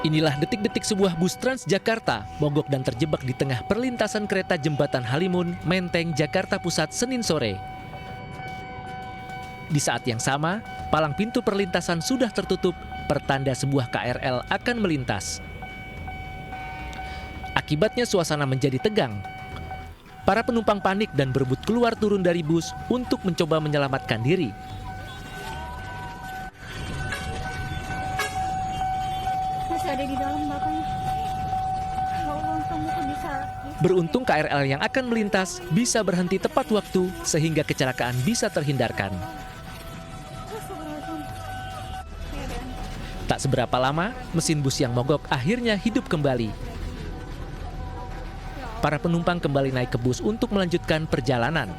Inilah detik-detik sebuah bus Transjakarta mogok dan terjebak di tengah perlintasan kereta Jembatan Halimun, Menteng, Jakarta Pusat, Senin sore. Di saat yang sama, palang pintu perlintasan sudah tertutup, pertanda sebuah KRL akan melintas. Akibatnya suasana menjadi tegang. Para penumpang panik dan berebut keluar turun dari bus untuk mencoba menyelamatkan diri. Masih ada di dalam bapaknya. Ya Allah, untung itu bisa. Beruntung KRL yang akan melintas bisa berhenti tepat waktu sehingga kecelakaan bisa terhindarkan. Tak seberapa lama, mesin bus yang mogok akhirnya hidup kembali. Para penumpang kembali naik ke bus untuk melanjutkan perjalanan.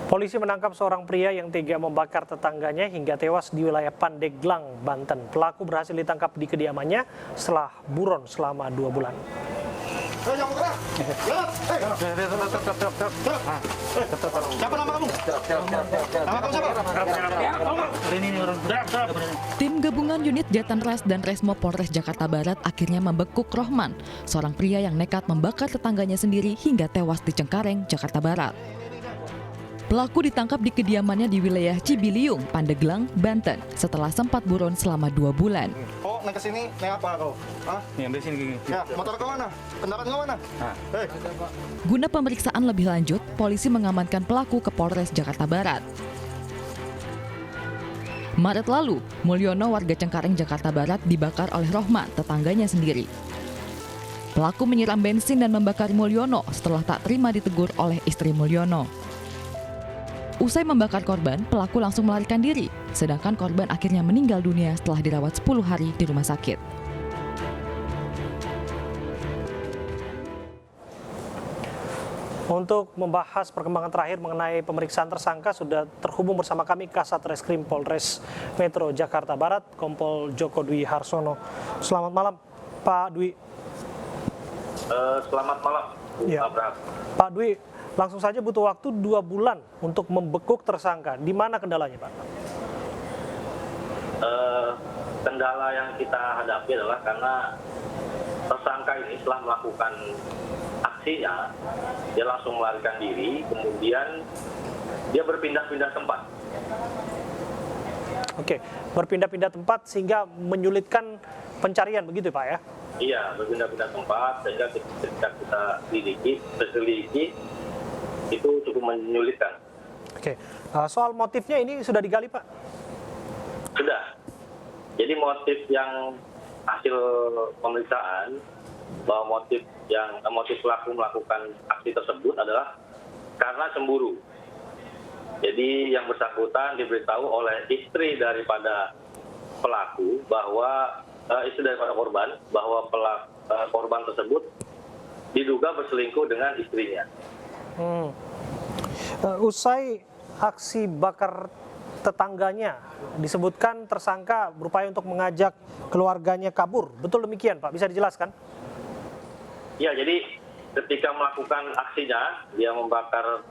Polisi menangkap seorang pria yang tega membakar tetangganya hingga tewas di wilayah Pandeglang, Banten. Pelaku berhasil ditangkap di kediamannya setelah buron selama 2 bulan. Siapa nama kamu? Nama kamu siapa? Tim gabungan unit Jatanras dan Resmo Polres Jakarta Barat akhirnya membekuk Rohman, seorang pria yang nekat membakar tetangganya sendiri hingga tewas di Cengkareng, Jakarta Barat. Pelaku ditangkap di kediamannya di wilayah Cibiliung, Pandeglang, Banten setelah sempat buron selama 2 bulan. Oh, naik ke sini, naik apa kau? Hah? Nih, ambil sini gini. Ya, motor kau mana? Kendaraan kau mana? Hei. Guna pemeriksaan lebih lanjut, polisi mengamankan pelaku ke Polres Jakarta Barat. Maret lalu, Mulyono warga Cengkareng, Jakarta Barat dibakar oleh Rohman, tetangganya sendiri. Pelaku menyiram bensin dan membakar Mulyono setelah tak terima ditegur oleh istri Mulyono. Usai membakar korban, pelaku langsung melarikan diri, sedangkan korban akhirnya meninggal dunia setelah dirawat 10 hari di rumah sakit. Untuk membahas perkembangan terakhir mengenai pemeriksaan tersangka, sudah terhubung bersama kami Kasat Reskrim Polres Metro Jakarta Barat, Kompol Joko Dwi Harsono. Selamat malam, Pak Dwi. Selamat malam, Ya. Pak Dwi, langsung saja butuh waktu 2 bulan untuk membekuk tersangka. Di mana kendalanya, Pak? Kendala yang kita hadapi adalah karena tersangka ini setelah melakukan aksinya, dia langsung melarikan diri, kemudian dia berpindah-pindah tempat. Oke, berpindah-pindah tempat sehingga menyulitkan pencarian, begitu Pak ya? Iya, berpindah-pindah tempat, sehingga ketika kita selidiki, itu cukup menyulitkan. Oke, soal motifnya ini sudah digali Pak? Sudah. Jadi motif yang hasil pemeriksaan bahwa motif pelaku melakukan aksi tersebut adalah karena cemburu. Jadi yang bersangkutan diberitahu oleh istri daripada pelaku bahwa korban bahwa korban tersebut diduga berselingkuh dengan istrinya. Usai aksi bakar tetangganya, disebutkan tersangka berupaya untuk mengajak keluarganya kabur. Betul demikian Pak? Bisa dijelaskan? Ya, jadi ketika melakukan aksinya, dia membakar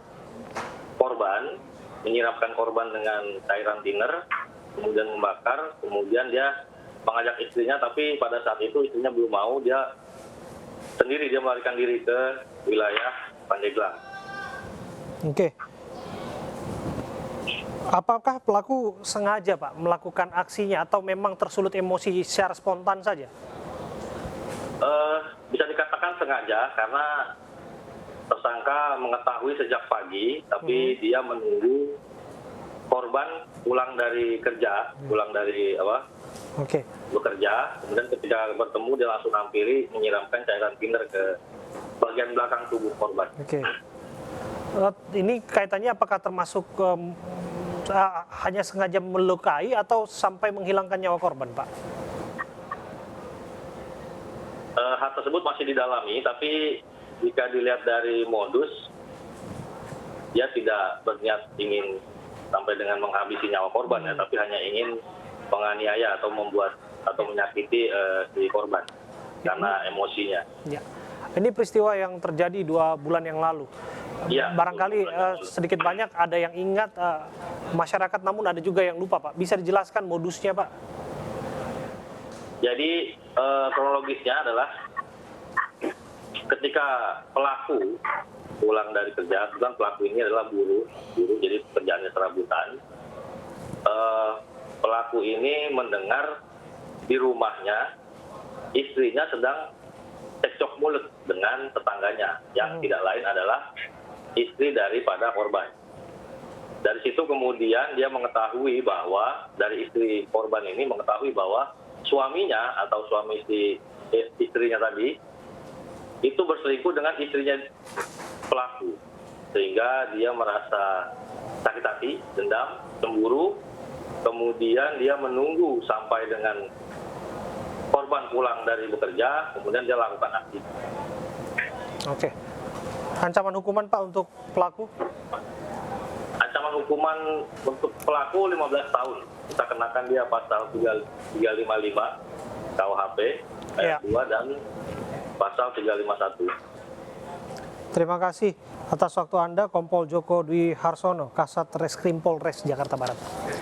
korban, menyiramkan korban dengan cairan thinner, kemudian membakar, kemudian dia mengajak istrinya, tapi pada saat itu istrinya belum mau, dia melarikan diri ke wilayah Pandeglang. Oke. Apakah pelaku sengaja Pak melakukan aksinya atau memang tersulut emosi secara spontan saja? Bisa dikatakan sengaja karena tersangka mengetahui sejak pagi, tapi dia menunggu korban pulang dari bekerja, kemudian ketika bertemu dia langsung hampiri menyiramkan cairan thinner ke bagian belakang tubuh korban. Oke. Ini kaitannya apakah termasuk hanya sengaja melukai atau sampai menghilangkan nyawa korban, Pak? Hal tersebut masih didalami, tapi jika dilihat dari modus, dia tidak berniat ingin sampai dengan menghabisi nyawa korban, ya, tapi hanya ingin menganiaya atau membuat atau menyakiti si korban karena emosinya. Ya. Ini peristiwa yang terjadi 2 bulan yang lalu. Iya, Barangkali sedikit banyak ada yang ingat masyarakat, namun ada juga yang lupa, Pak. Bisa dijelaskan modusnya, Pak? Jadi kronologisnya adalah ketika pelaku pulang dari kerja, kan pelaku ini adalah buruh, jadi pekerjaannya serabutan. Pelaku ini mendengar di rumahnya istrinya sedang cekcok mulut dengan tetangganya, yang tidak lain adalah istri daripada korban. Dari situ kemudian dia mengetahui bahwa, dari istri korban ini mengetahui bahwa suaminya atau suami istrinya tadi itu berselingkuh dengan istrinya pelaku, sehingga dia merasa sakit hati, dendam, cemburu. Kemudian dia menunggu sampai dengan korban pulang dari bekerja, kemudian dia lakukan aksi. Oke. Ancaman hukuman, Pak, untuk pelaku? Ancaman hukuman untuk pelaku 15 tahun. Kita kenakan dia pasal 355 KUHP ayat 2 dan pasal 351. Terima kasih atas waktu Anda, Kompol Joko Dwi Harsono, Kasat Reskrim Polres Jakarta Barat.